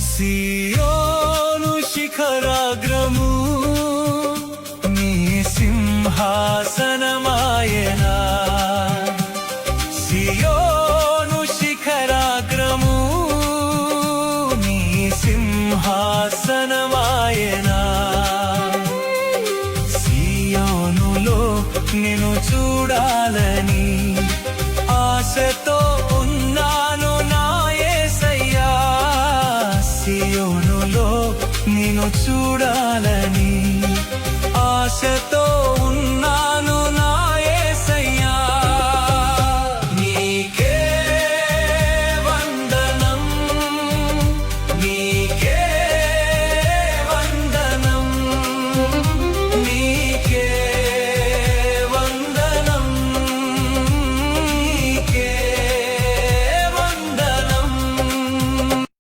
సియోను శిఖరాగ్రము నీ సింహాసనమాయనా. సియోను శిఖరాగ్రము నీ సింహాసనమాయనా. సియోనులో నిన్ను చూడాలని ఆశతో ఉన్నాను నా యేసయ్యా. సియోనులో నిన్ను చూడాలని ఆశతో